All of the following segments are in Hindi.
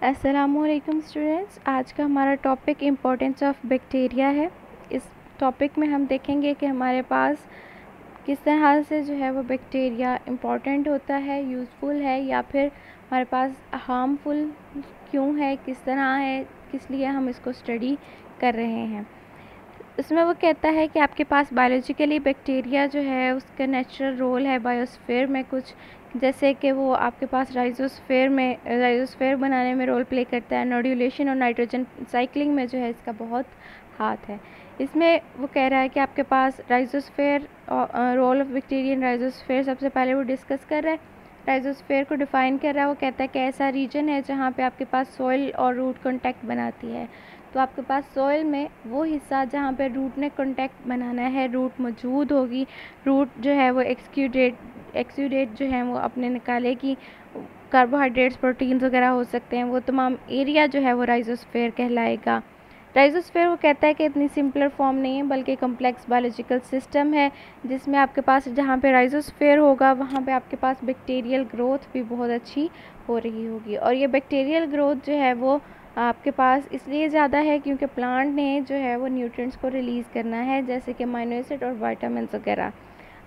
अस्सलामुअलैकुम स्टूडेंट्स, आज का हमारा टॉपिक इम्पोर्टेंस ऑफ बैक्टीरिया है। इस टॉपिक में हम देखेंगे कि हमारे पास किस तरह से जो है वो बैक्टीरिया इम्पोर्टेंट होता है, यूज़फुल है या फिर हमारे पास हार्मफुल क्यों है, किस तरह है, किस लिए हम इसको स्टडी कर रहे हैं। इसमें वो कहता है कि आपके पास बायोलॉजिकली बैक्टीरिया जो है उसका नेचुरल रोल है बायोस्फीयर में कुछ, जैसे कि वो आपके पास राइजोस्फीयर बनाने में रोल प्ले करता है। नोड्यूलेशन और नाइट्रोजन साइक्लिंग में जो है इसका बहुत हाथ है। इसमें वो कह रहा है कि आपके पास rhizosphere role of bacteria in rhizosphere सबसे पहले वो डिस्कस कर रहा है। राइजोस्फीयर को डिफ़ाइन कर रहा है। वो कहता है कि ऐसा रीजन है जहाँ पे आपके पास सॉइल और रूट कांटेक्ट बनाती है। तो आपके पास सॉइल में वो हिस्सा जहाँ पे रूट ने कांटेक्ट बनाना है, रूट मौजूद होगी, रूट जो है वो एक्सुडेट जो है वो अपने निकालेगी, कार्बोहाइड्रेट्स प्रोटीन्स वगैरह हो सकते हैं, वो तमाम एरिया जो है वो राइजोस्फीयर कहलाएगा। राइजोस्फीयर वो कहता है कि इतनी सिंपलर फॉर्म नहीं है बल्कि कम्प्लेक्स बायोलॉजिकल सिस्टम है, जिसमें आपके पास जहाँ पे राइजोस्फीयर होगा वहाँ पे आपके पास बैक्टीरियल ग्रोथ भी बहुत अच्छी हो रही होगी। और ये बैक्टीरियल ग्रोथ जो है वो आपके पास इसलिए ज़्यादा है क्योंकि प्लांट ने जो है वो न्यूट्रिएंट्स को रिलीज़ करना है, जैसे कि अमीनो एसिड और विटामिन्स वगैरह।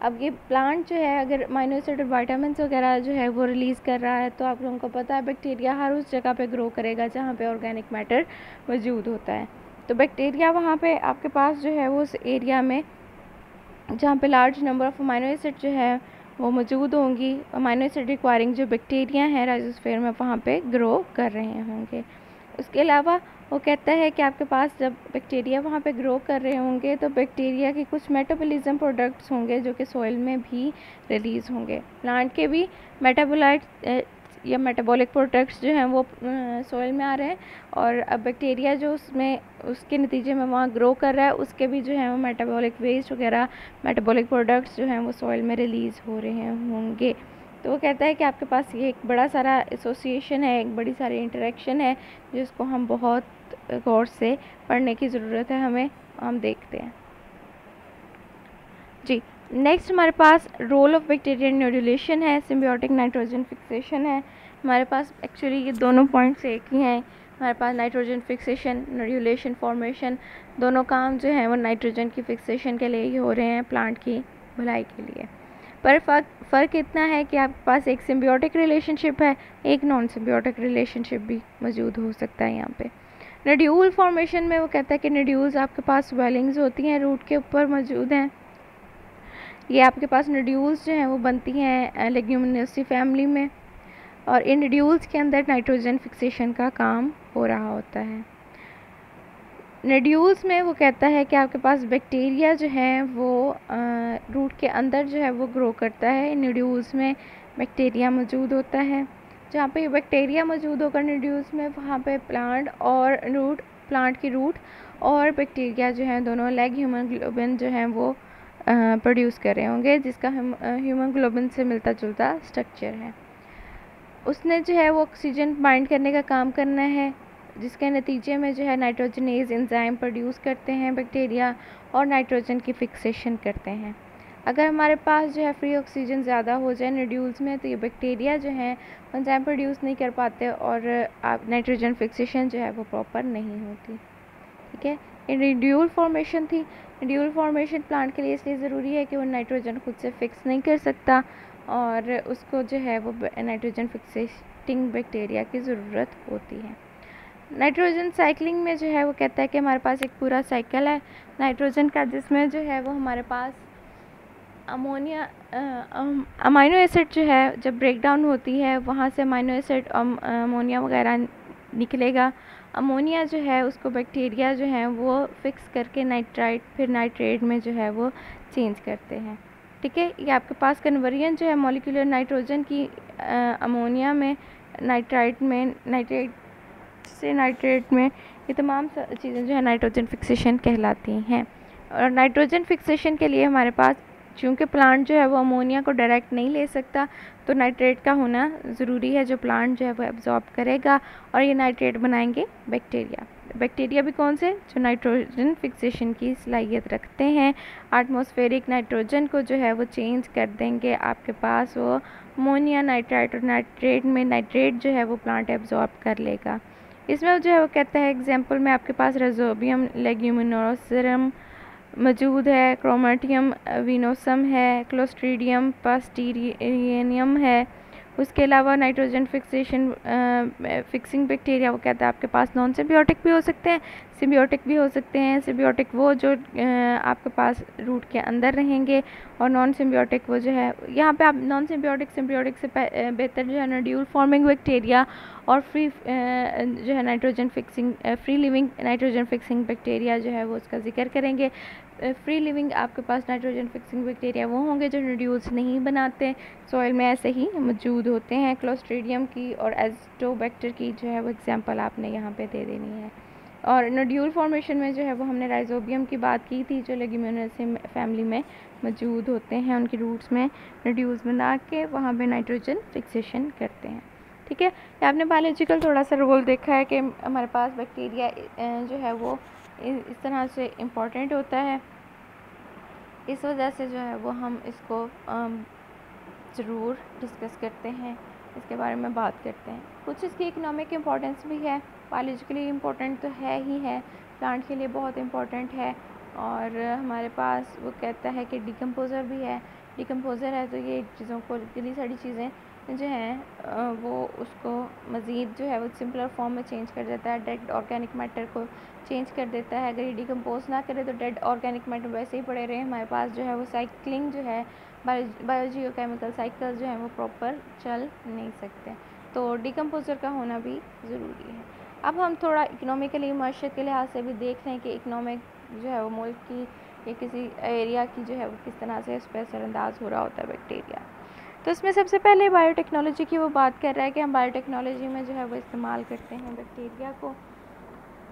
अब ये प्लांट जो है अगर अमीनो एसिड और विटामिन्स वगैरह जो है वो रिलीज़ कर रहा है, तो आप लोगों को पता है बैक्टीरिया हर उस जगह पे ग्रो करेगा जहाँ पे ऑर्गेनिक मैटर मौजूद होता है। तो बैक्टीरिया वहाँ पे आपके पास जो है वो उस एरिया में जहाँ पे large number of amino acid जो है वो मौजूद होंगी, अमीनो एसिड रिक्वायरिंग जो बैक्टीरिया हैं राइजोस्फीयर में वहाँ पे ग्रो कर रहे होंगे। उसके अलावा वो कहता है कि आपके पास जब बैक्टीरिया वहाँ पे ग्रो कर रहे होंगे तो बैक्टीरिया के कुछ मेटाबॉलिज्म प्रोडक्ट्स होंगे जो कि सॉइल में भी रिलीज़ होंगे। प्लांट के भी मेटाबोलाइट या मेटाबॉलिक प्रोडक्ट्स जो हैं वो सॉइल में आ रहे हैं, और अब बैक्टीरिया जो उसमें उसके नतीजे में वहाँ ग्रो कर रहा है उसके भी जो है वो मेटाबॉलिक वेस्ट वगैरह मेटाबॉलिक प्रोडक्ट्स जो हैं वो सॉइल में रिलीज़ हो रहे होंगे। तो वो कहता है कि आपके पास ये एक बड़ा सारा एसोसिएशन है, एक बड़ी सारी इंटरेक्शन है जिसको हम बहुत गौर से पढ़ने की ज़रूरत है हमें। हम देखते हैं जी। नेक्स्ट हमारे पास रोल ऑफ बैक्टीरिया न्यूड्यूलेशन है, सिम्बियोटिक नाइट्रोजन फिक्सेशन है। हमारे पास एक्चुअली ये दोनों पॉइंट्स एक ही हैं। हमारे पास नाइट्रोजन फिक्सेशन, न्यूड्यूलेशन फॉर्मेशन, दोनों काम जो हैं वो नाइट्रोजन की फिक्सेशन के लिए ही हो रहे हैं, प्लांट की भलाई के लिए। पर फ़र्क इतना है कि आपके पास एक सिम्बियोटिक रिलेशनशिप है, एक नॉन सिम्बियोटिक रिलेशनशिप भी मौजूद हो सकता है यहाँ पे। नोड्यूल फॉर्मेशन में वो कहता है कि नोड्यूल्स आपके पास स्वेलिंग्स होती हैं, रूट के ऊपर मौजूद हैं। ये आपके पास नोड्यूल्स जो हैं वो बनती हैं लेग्यूमिनेसी फैमिली में, और इन नोड्यूल्स के अंदर नाइट्रोजन फिक्सेशन का काम हो रहा होता है। नोड्यूल्स में वो कहता है कि आपके पास बैक्टीरिया जो है वो रूट के अंदर जो है वो ग्रो करता है। नोड्यूल्स में बैक्टीरिया मौजूद होता है। जहाँ पे बैक्टीरिया मौजूद होगा नोड्यूल्स में, वहाँ पे प्लांट की रूट और बैक्टीरिया जो है दोनों लेग हीमोग्लोबिन जो है वो प्रोड्यूस कर रहे होंगे, जिसका हीमोग्लोबिन से मिलता जुलता स्ट्रक्चर है। उसने जो है वो ऑक्सीजन बाइंड करने का काम करना है, जिसके नतीजे में जो है नाइट्रोजनेज एंजाइम प्रोड्यूस करते हैं बैक्टीरिया और नाइट्रोजन की फिक्सेशन करते हैं। अगर हमारे पास जो है फ्री ऑक्सीजन ज़्यादा हो जाए नोड्यूल्स में, तो ये बैक्टीरिया जो है एंजाइम प्रोड्यूस नहीं कर पाते और नाइट्रोजन फिक्सेशन जो है वो प्रॉपर नहीं होती। ठीक है, ये नोड्यूल फॉर्मेशन थी। नोड्यूल फॉर्मेशन प्लांट के लिए इसलिए ज़रूरी है कि वो नाइट्रोजन खुद से फिक्स नहीं कर सकता और उसको जो है वो नाइट्रोजन फिक्सेटिंग बैक्टीरिया की ज़रूरत होती है। नाइट्रोजन साइक्लिंग में जो है वो कहता है कि हमारे पास एक पूरा साइकिल है नाइट्रोजन का, जिसमें जो है वो हमारे पास अमीनो एसिड जो है जब ब्रेक डाउन होती है वहाँ से अमीनो एसिड अमोनिया वगैरह निकलेगा। अमोनिया जो है उसको बैक्टीरिया जो है वो फिक्स करके नाइट्राइट फिर नाइट्रेट में जो है वो चेंज करते हैं। ठीक है, ये आपके पास कन्वर्जन जो है मॉलिक्यूलर नाइट्रोजन की अमोनिया में, नाइट्राइट से नाइट्रेट में, ये तमाम चीज़ें जो है नाइट्रोजन फिक्सेशन कहलाती हैं। और नाइट्रोजन फिक्सेशन के लिए हमारे पास चूँकि प्लांट जो है वो अमोनिया को डायरेक्ट नहीं ले सकता, तो नाइट्रेट का होना ज़रूरी है जो प्लांट जो है वो एब्जॉर्ब करेगा, और ये नाइट्रेट बनाएंगे बैक्टीरिया। बैक्टीरिया भी कौन से, जो नाइट्रोजन फिक्सेशन की सलाहियत रखते हैं। एटमॉस्फेरिक नाइट्रोजन को जो है वो चेंज कर देंगे, आपके पास वो अमोनिया नाइट्राइट और नाइट्रेट में नाइट्रेट जो है वो प्लांट एब्जॉर्ब कर लेगा। इसमें जो है वो कहता है एग्जांपल में आपके पास राइजोबियम लेग्यूमिनोसरम मौजूद है, क्रोमेटियम विनोसम है, क्लोस्ट्रीडियम पास्टीरियनियम है। उसके अलावा नाइट्रोजन फिक्सिंग बैक्टीरिया वो कहता है आपके पास नॉन सिम्बियोटिक भी हो सकते हैं, सिम्बियोटिक भी हो सकते हैं। सिम्बियोटिक वो जो आपके पास रूट के अंदर रहेंगे, और नॉन सिम्बियोटिक वो जो है, यहाँ पे आप नॉन सिम्बियोटिक सिम्बियोटिक से बेहतर जो है नोड्यूल फॉर्मिंग बैक्टीरिया और फ्री जो है nitrogen fixing free living nitrogen fixing bacteria जो है वो उसका जिक्र करेंगे। फ्री लिविंग आपके पास नाइट्रोजन फिक्सिंग बैक्टीरिया वो होंगे जो नोड्यूल्स नहीं बनाते, सॉइल में ऐसे ही मौजूद होते हैं। क्लोस्ट्रीडियम की और एज़ोटोबैक्टर की जो है वो एग्जांपल आपने यहाँ पे दे देनी है। और नोड्यूल फॉर्मेशन में जो है वो हमने राइजोबियम की बात की थी, जो लेग्यूमिनोसे फैमिली में मौजूद होते हैं, उनकी रूट्स में नोड्यूल्स बना के वहाँ पे नाइट्रोजन फिक्सेशन करते हैं। ठीक है, ये आपने बायोलॉजिकल थोड़ा सा रोल देखा है कि हमारे पास बैक्टीरिया जो है वो इस तरह से इम्पॉर्टेंट होता है। इस वजह से जो है वो हम इसको ज़रूर डिस्कस करते हैं, इसके बारे में बात करते हैं। कुछ इसकी इकोनॉमिक इम्पोर्टेंस भी है, बायोलॉजिकली इम्पोर्टेंट तो है ही है, प्लांट के लिए बहुत इम्पोर्टेंट है। और हमारे पास वो कहता है कि डिकम्पोज़र भी है। डिकम्पोज़र है तो ये चीज़ों को, इतनी सारी चीज़ें जो हैं वो उसको मज़ीद जो है वो सिंपलर फॉर्म में चेंज कर देता है, डेड ऑर्गेनिक मैटर को चेंज कर देता है। अगर ये डिकम्पोज ना करे तो डेड ऑर्गेनिक मैटर वैसे ही पड़े रहे, हमारे पास जो है वो साइक्लिंग जो है बायोजियोकेमिकल साइकिल जो है वो प्रॉपर चल नहीं सकते, तो डिकम्पोज़र का होना भी ज़रूरी है। अब हम थोड़ा इकोनॉमिकली मईशत के लिहाज से भी देख रहे हैं कि इकोनॉमिक जो है वो मुल्क की या किसी एरिया की जो है वो किस तरह से उस पर असरअंदाज हो रहा होता है बैक्टीरिया। तो इसमें सबसे पहले बायोटेक्नोलॉजी की वो बात कर रहा है कि हम बायोटेक्नोलॉजी में जो है वो इस्तेमाल करते हैं बैक्टीरिया को।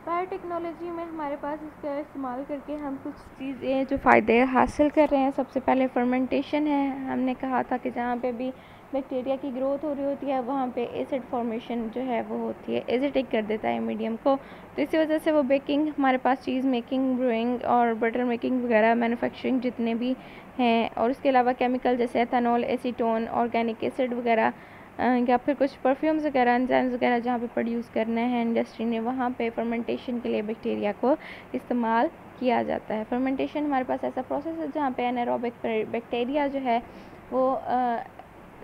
बायोटेक्नोलॉजी में हमारे पास इसका इस्तेमाल करके हम कुछ चीज़ें जो फ़ायदे हासिल कर रहे हैं, सबसे पहले फर्मेंटेशन है। हमने कहा था कि जहाँ पे भी बैक्टीरिया की ग्रोथ हो रही होती है वहाँ पे एसिड फॉर्मेशन जो है वो होती है, एसिडिक कर देता है मीडियम को, तो इसी वजह से वो बेकिंग हमारे पास चीज़ मेकिंग, ब्रूइंग और बटर मेकिंग वगैरह मैन्युफैक्चरिंग जितने भी हैं, और उसके अलावा केमिकल जैसे एथेनॉल, एसीटोन, ऑर्गेनिक एसिड वगैरह या फिर कुछ परफ्यूम्स वगैरह, एंजाइम्स वगैरह जहाँ पे प्रोड्यूस करना है इंडस्ट्री ने, वहाँ पे फर्मेंटेशन के लिए बैक्टीरिया को इस्तेमाल किया जाता है। फर्मेंटेशन हमारे पास ऐसा प्रोसेस है जहाँ पे एनारोबिक बैक्टीरिया जो है वो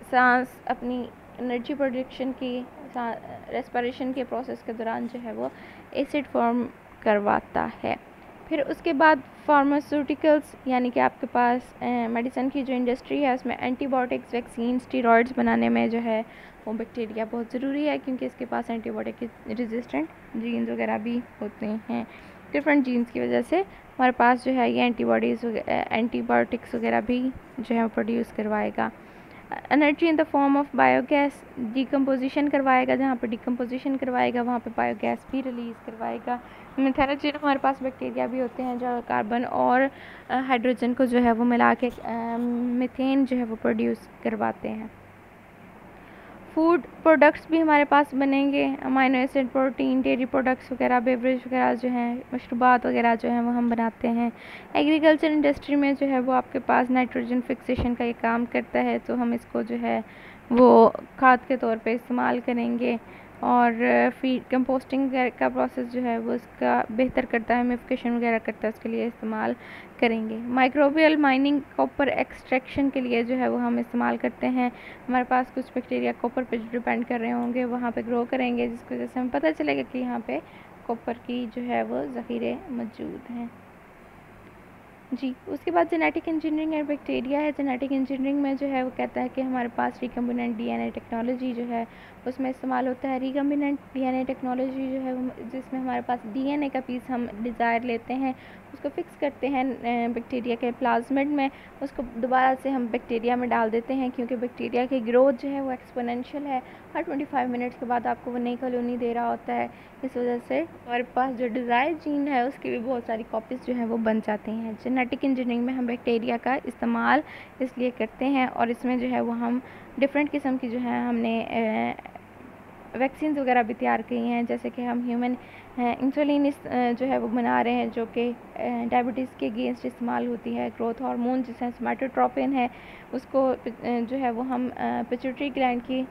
सांस अपनी एनर्जी प्रोडक्शन की रेस्पिरेशन के प्रोसेस के दौरान जो है वो एसिड फॉर्म करवाता है। फिर उसके बाद फार्मास्यूटिकल्स यानी कि आपके पास मेडिसिन की जो इंडस्ट्री है उसमें एंटीबायोटिक्स, वैक्सीन, स्टीरॉयड्स बनाने में जो है वो बैक्टीरिया बहुत ज़रूरी है, क्योंकि इसके पास एंटीबायोटिक रेजिस्टेंट जीन्स वगैरह भी होते हैं। डिफरेंट जीन्स की वजह से हमारे पास जो है ये एंटीबायोटिक्स वगैरह भी जो है प्रोड्यूस करवाएगा। Energy in the form of biogas, decomposition करवाएगा, जहाँ पर डिकम्पोजिशन करवाएगा वहाँ पे बायोगैस भी रिलीज़ करवाएगा। मेथेनोजन हमारे पास बैक्टीरिया भी होते हैं जो कार्बन और हाइड्रोजन को जो है वो मिला के मीथेन जो है वो प्रोड्यूस करवाते हैं। फूड प्रोडक्ट्स भी हमारे पास बनेंगे, amino acid, protein, dairy products वगैरह, बेवरेज वगैरह जो हैं, मशरूबात वगैरह जो हैं वो हम बनाते हैं। एग्रीकल्चर इंडस्ट्री में जो है वो आपके पास नाइट्रोजन फिक्सेशन का ये काम करता है, तो हम इसको जो है वो खाद के तौर पे इस्तेमाल करेंगे। और फीड कंपोस्टिंग का प्रोसेस जो है वो इसका बेहतर करता है, मिफिकेशन वगैरह करता है, उसके लिए इस्तेमाल करेंगे। माइक्रोबियल माइनिंग, कॉपर एक्सट्रैक्शन के लिए जो है वो हम इस्तेमाल करते हैं। हमारे पास कुछ बैक्टीरिया कॉपर पे डिपेंड कर रहे होंगे, वहाँ पे ग्रो करेंगे, जिसकी वजह से हमें पता चलेगा कि यहाँ पे कॉपर की जो है वो ज़ख़ीरे मौजूद हैं। जी, उसके बाद जेनेटिक इंजीनियरिंग एंड बैक्टीरिया है। जेनेटिक इंजीनियरिंग में जो है वो कहता है कि हमारे पास रिकम्बिनेंट डीएनए टेक्नोलॉजी जो है उसमें इस्तेमाल होता है। रिकम्बिनेंट डीएनए टेक्नोलॉजी जो है जिसमें हमारे पास डीएनए का पीस हम डिज़ायर लेते हैं, उसको फिक्स करते हैं बैक्टीरिया के प्लाज्मिड में, उसको दोबारा से हम बैक्टीरिया में डाल देते हैं, क्योंकि बैक्टीरिया की ग्रोथ जो है वो एक्सपोनेंशियल है, हर 25 मिनट्स के बाद आपको वो नई कॉलोनी दे रहा होता है। इस वजह से हमारे पास जो डिज़ायर जीन है उसकी भी बहुत सारी कॉपीज़ जो है वो बन जाती हैं। जेनेटिक इंजीनियरिंग में हम बैक्टीरिया का इस्तेमाल इसलिए करते हैं, और इसमें जो है वो हम डिफरेंट किस्म की जो है हमने वैक्सीन वगैरह भी तैयार की हैं, जैसे कि हम ह्यूमन इंसुलिन जो है वो बना रहे हैं, जो कि डायबिटीज़ के अगेंस्ट इस्तेमाल होती है। ग्रोथ हार्मोन जिसे सोमेटोट्रोपिन है, उसको जो है वो हम पिट्यूटरी ग्लैंड की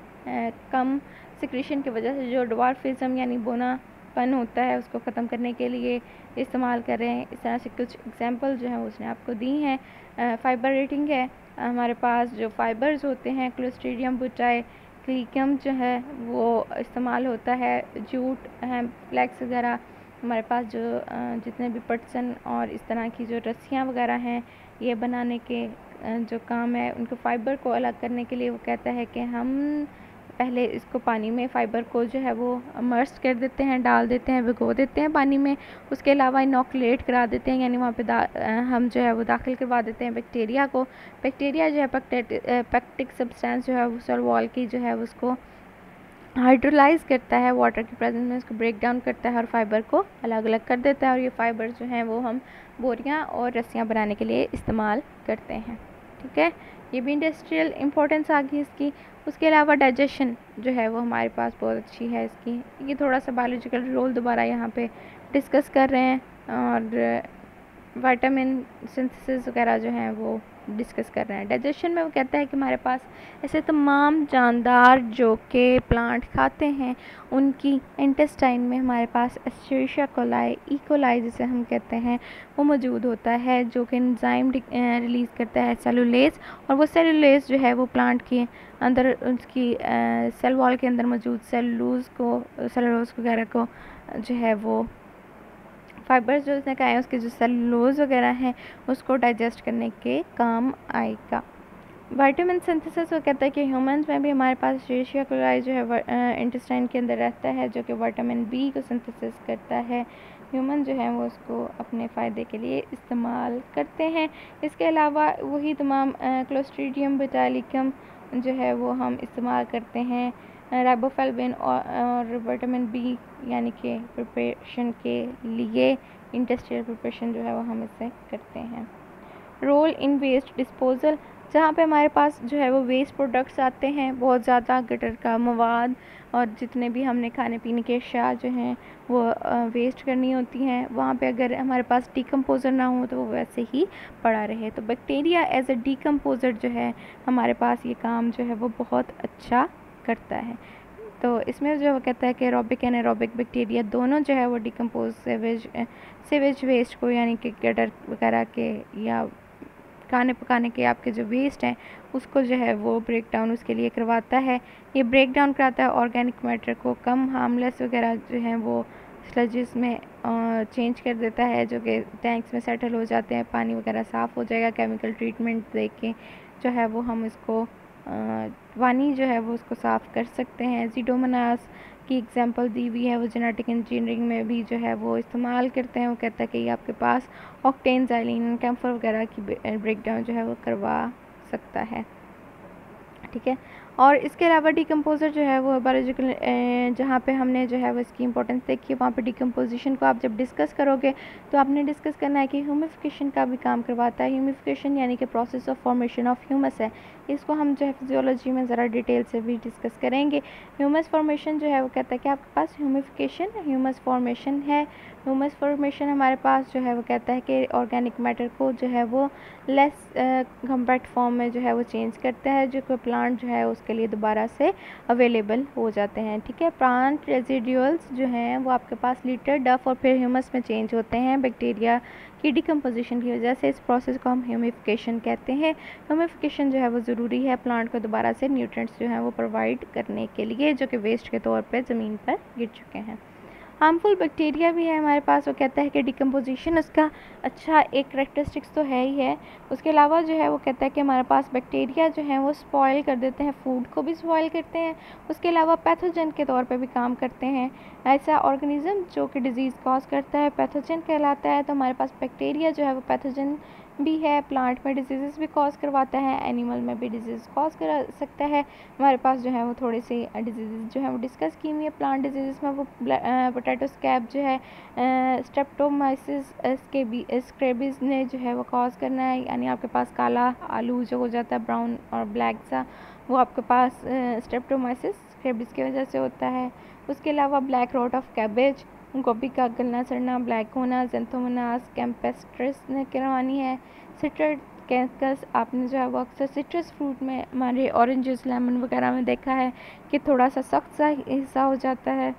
कम सिक्रीशन की वजह से जो ड्वार्फिज्म यानी बोनापन होता है उसको ख़त्म करने के लिए इस्तेमाल कर रहे हैं। इस तरह से कुछ एग्जांपल जो है उसने आपको दी हैं। फाइबर रेटिंग है, हमारे पास जो फाइबर्स होते हैं क्लोस्ट्रीडियम बुटाइलिकम जो है वो इस्तेमाल होता है। जूट है, फ्लैक्स वगैरह, हमारे पास जो जितने भी पटसन और इस तरह की जो रस्सियाँ वगैरह हैं ये बनाने के जो काम है, उनको फ़ाइबर को अलग करने के लिए वो कहता है कि हम पहले इसको पानी में फ़ाइबर को जो है वो इमर्स कर देते हैं, डाल देते हैं, भिगो देते हैं पानी में। उसके अलावा इनोकुलेट करा देते हैं, यानी वहाँ पे हम जो है वो दाखिल करवा देते हैं बैक्टीरिया को। बैक्टीरिया जो है पैक्टिक सब्सटेंस जो है वो सेल वॉल की जो है उसको हाइड्रोलाइज करता है, वाटर की प्रेजेंस में उसको ब्रेक डाउन करता है और फाइबर को अलग अलग कर देता है। और ये फाइबर जो हैं वो हम बोरियां और रस्सियां बनाने के लिए इस्तेमाल करते हैं। ठीक है, ये भी इंडस्ट्रियल इम्पोर्टेंस आ गई इसकी। उसके अलावा डाइजेशन जो है वो हमारे पास बहुत अच्छी है इसकी। ये थोड़ा सा बायोलॉजिकल रोल दोबारा यहाँ पे डिस्कस कर रहे हैं, और विटामिन सिंथेसिस वगैरह जो हैं वो डिस्कस कर रहे हैं। डाइजेशन में वो कहता है कि हमारे पास ऐसे तमाम जानदार जो कि प्लांट खाते हैं उनकी इंटेस्टाइन में हमारे पास एस्चेरिशिया कोलाई, ई कोलाई जिसे हम कहते हैं, वो मौजूद होता है, जो कि एंजाइम रिलीज़ करता है सेलुलेज। और वो सेलुलेज जो है वो प्लांट के अंदर उसकी सेल वॉल के अंदर मौजूद सेलुलोज वगैरह को जो है वो फाइबर्स जो उसने कहा है उसके जो सेलुलोज वगैरह हैं उसको डाइजेस्ट करने के काम आएगा। विटामिन सिंथेसिस वो कहता है कि ह्यूमंस में भी हमारे पास एस्चेरिशिया कोलाई जो है इंटेस्टाइन के अंदर रहता है, जो कि विटामिन बी को सिंथेसिस करता है। ह्यूमन जो है वो उसको अपने फ़ायदे के लिए इस्तेमाल करते हैं। इसके अलावा वही तमाम क्लोस्ट्रीडियम बुटाइलिकम जो है वो हम इस्तेमाल करते हैं राइबोफ्लाविन और विटामिन बी यानी कि प्रिपरेशन के लिए। इंडस्ट्रियल प्रिपरेशन जो है वो हम इससे करते हैं। रोल इन वेस्ट डिस्पोजल, जहाँ पे हमारे पास जो है वो वेस्ट प्रोडक्ट्स आते हैं बहुत ज़्यादा, गटर का मवाद और जितने भी हमने खाने पीने के अशिया जो हैं वो वेस्ट करनी होती हैं, वहाँ पे अगर हमारे पास डिकम्पोज़र ना हो तो वो वैसे ही पड़ा रहे। तो बैक्टीरिया एज ए डिकम्पोज़र जो है हमारे पास ये काम जो है वो बहुत अच्छा करता है। तो इसमें जो वो कहता है कि एरोबिक एंड एरोबिक बैक्टीरिया दोनों जो है वो डिकम्पोज सीवेज वेस्ट को, यानी कि गटर वगैरह के या खाने पकाने के आपके जो वेस्ट हैं उसको जो है वो ब्रेक डाउन उसके लिए करवाता है। ये ब्रेक डाउन कराता है ऑर्गेनिक मैटर को, कम हार्मलेस वगैरह जो हैं वो स्लजिस में चेंज कर देता है, जो कि टैंक्स में सेटल हो जाते हैं, पानी वगैरह साफ़ हो जाएगा। केमिकल ट्रीटमेंट दे के जो है वो हम इसको पानी जो है वो उसको साफ़ कर सकते हैं। ज़ीडोमोनास की एग्जांपल दी हुई है, वो जेनेटिक इंजीनियरिंग में भी जो है वो इस्तेमाल करते हैं। वो कहता है कि ये आपके पास ऑक्टेन, ज़ाइलिन, कैम्फर वगैरह की ब्रेक डाउन जो है वो करवा सकता है। ठीक है, और इसके अलावा डिकम्पोज़र जो है वो बायोलॉजिकल जहाँ पे हमने जो है वो इसकी इंपॉर्टेंस देखी है, वहाँ पे डिकम्पोजिशन को आप जब डिस्कस करोगे तो आपने डिस्कस करना है कि ह्यूमिफिकेशन का भी काम करवाता है। ह्यूमिफिकेशन यानी कि process of formation of humus है, इसको हम जो है फिजियोलॉजी में ज़रा डिटेल से भी डिस्कस करेंगे। ह्यूमस फॉर्मेशन जो है वो कहता है कि आपके पास ह्यूमिफिकेशन ह्यूमस फॉर्मेशन है। ह्यूमस फॉर्मेशन हमारे पास जो है वो कहता है कि ऑर्गेनिक मैटर को जो है वो लेस कम्पैक्ट फॉर्म में जो है वो चेंज करता है, जो कि प्लांट जो है उसके लिए दोबारा से अवेलेबल हो जाते हैं। ठीक है, प्लांट रेजिड्यूल्स जो हैं वो आपके पास लिटर, डफ और फिर ह्यूमस में चेंज होते हैं बैक्टीरिया की डिकम्पोजिशन की वजह से। इस प्रोसेस को हम ह्यूमिफिकेशन कहते हैं। ह्यूमिफिकेशन जो है वो ज़रूरी है प्लांट को दोबारा से न्यूट्रिएंट्स जो हैं वो प्रोवाइड करने के लिए, जो कि वेस्ट के तौर पे ज़मीन पर गिर चुके हैं। हार्मफुल बैक्टीरिया भी है हमारे पास, वो कहता है कि डिकम्पोजिशन उसका अच्छा एक करेक्टरिस्टिक्स तो है ही है। उसके अलावा जो है वो कहता है कि हमारे पास बैक्टीरिया जो हैं वो स्पॉइल कर देते हैं, फूड को भी स्पॉइल करते हैं, उसके अलावा पैथोजन के तौर पे भी काम करते हैं। ऐसा ऑर्गेनिज्म जो कि डिजीज़ कॉज करता है पैथोजन कहलाता है। तो हमारे पास बैक्टीरिया जो है वो पैथोजन भी है, प्लांट में डिजीज़ भी कॉज करवाता है, एनिमल में भी डिजीज़ कॉज कर सकता है। हमारे पास जो है वो थोड़ी सी डिजीज़ जो है वो डिस्कस की हुई है प्लांट डिजीज़ में। वो पोटैटो स्कैब जो है स्ट्रेप्टोमाइसिस स्कैबिस ने जो है वो कॉज करना है, यानी आपके पास काला आलू जो हो जाता है ब्राउन और ब्लैक सा, वो आपके पास स्ट्रेप्टोमाइसिस स्कैबिस की वजह से होता है। उसके अलावा ब्लैक रॉट ऑफ कैबेज, गोभी का गलना सड़ना, ब्लैक होना, जेंथोमोनास कैम्पेस्ट्रिस ने करवानी है। सिट्रस कैंकस, आपने जो है वो अक्सर सिट्रस फ्रूट में हमारे ऑरेंजेस लेमन वगैरह में देखा है कि थोड़ा सा सख्त सा हिस्सा हो जाता है,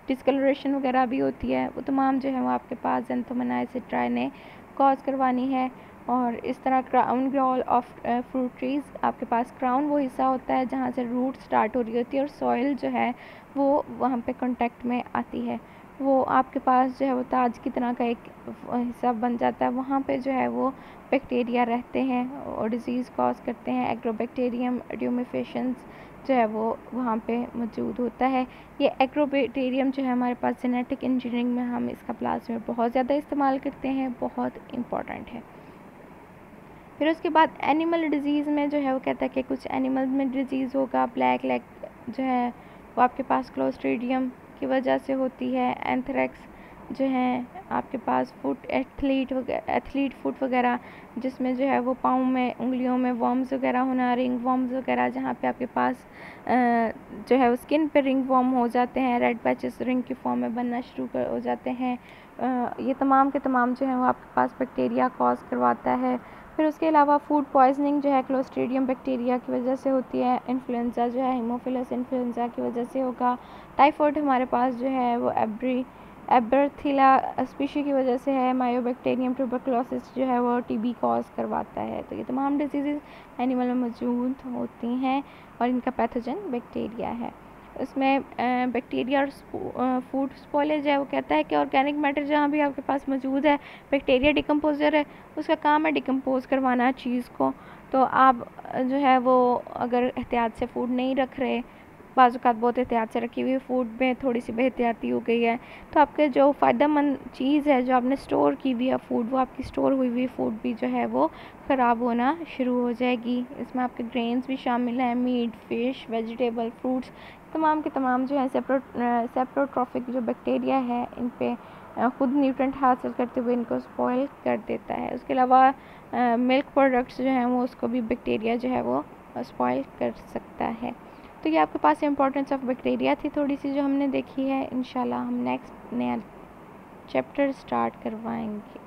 डिस्कलरेशन वगैरह भी होती है, वो तमाम जो है वो आपके पास जेंथोमोनास सिट्राई ने कॉज करवानी है। और इस तरह crown growl of fruit trees, आपके पास क्राउन वो हिस्सा होता है जहाँ से रूट स्टार्ट हो रही होती है और सॉइल जो है वो वहाँ पे कांटेक्ट में आती है, वो आपके पास जो है वो ताज की तरह का एक हिस्सा बन जाता है। वहाँ पे जो है वो बैक्टीरिया रहते हैं और डिजीज़ कॉज करते हैं। एग्रोबैक्टीरियम ड्यूमिफिशंस जो है वो वहाँ पे मौजूद होता है। ये एग्रोबैक्टीरियम जो है हमारे पास जेनेटिक इंजीनियरिंग में हम इसका प्लाज्म में बहुत ज़्यादा इस्तेमाल करते हैं, बहुत इम्पॉर्टेंट है। फिर उसके बाद एनिमल डिजीज़ में जो है वो कहता है कि कुछ एनिमल में डिजीज़ होगा। ब्लैक लेग जो है वो आपके पास क्लोस्ट्रीडियम की वजह से होती है। एंथ्रेक्स जो है आपके पास फुट एथलीट फुट वगैरह, जिसमें जो है वो पाँव में उंगलियों में वर्म्स वगैरह होना, रिंग वर्म्स वगैरह, जहाँ पे आपके पास जो है वो स्किन पे रिंग वर्म हो जाते हैं, रेड पैचेस रिंग की फॉर्म में बनना शुरू हो जाते हैं। ये तमाम के तमाम जो है वो आपके पास बैक्टीरिया कॉज करवाता है। फिर उसके अलावा फूड पॉइजनिंग जो है क्लोस्ट्रीडियम बैक्टीरिया की वजह से होती है। इन्फ्लुएंज़ा जो है हीमोफिलस इन्फ्लुएंज़ा की वजह से होगा। टाइफाइड हमारे पास जो है वो एबरथिला स्पीशी की वजह से है। मायोबैक्टीरियम ट्यूबरकुलोसिस जो है वो टीबी कॉज करवाता है। तो ये तमाम डिजीज़ एनिमल में मौजूद होती हैं और इनका पैथोजन बैक्टीरिया है। उसमें बैक्टीरिया और फूड स्पॉइलेज है, वो कहता है कि ऑर्गेनिक मैटर जहाँ भी आपके पास मौजूद है, बैक्टीरिया डिकम्पोज़र है, उसका काम है डिकम्पोज करवाना चीज़ को। तो आप जो है वो अगर एहतियात से फूड नहीं रख रहे, बाज़-औक़ात बहुत एहतियात से रखी हुई फूड में थोड़ी सी बेहतियाती हो गई है, तो आपके जो फ़ायदेमंद चीज़ है जो आपने स्टोर की हुई है फूड, वो आपकी स्टोर हुई हुई फूड भी जो है वो ख़राब होना शुरू हो जाएगी। इसमें आपके ग्रेन्स भी शामिल हैं, मीट, फ़िश, वेजिटेबल, फ्रूट्स, तमाम के तमाम जो है सेप्रोट्रॉफिक जो बैक्टीरिया है इन पे खुद न्यूट्रेंट हासिल करते हुए इनको स्पॉइल कर देता है। उसके अलावा मिल्क प्रोडक्ट्स जो हैं वो उसको भी बैक्टीरिया जो है वो स्पॉइल कर सकता है। तो ये आपके पास इंपॉर्टेंस ऑफ बैक्टीरिया थी थोड़ी सी जो हमने देखी है। इंशाल्लाह हम नेक्स्ट नया चैप्टर स्टार्ट करवाएंगे।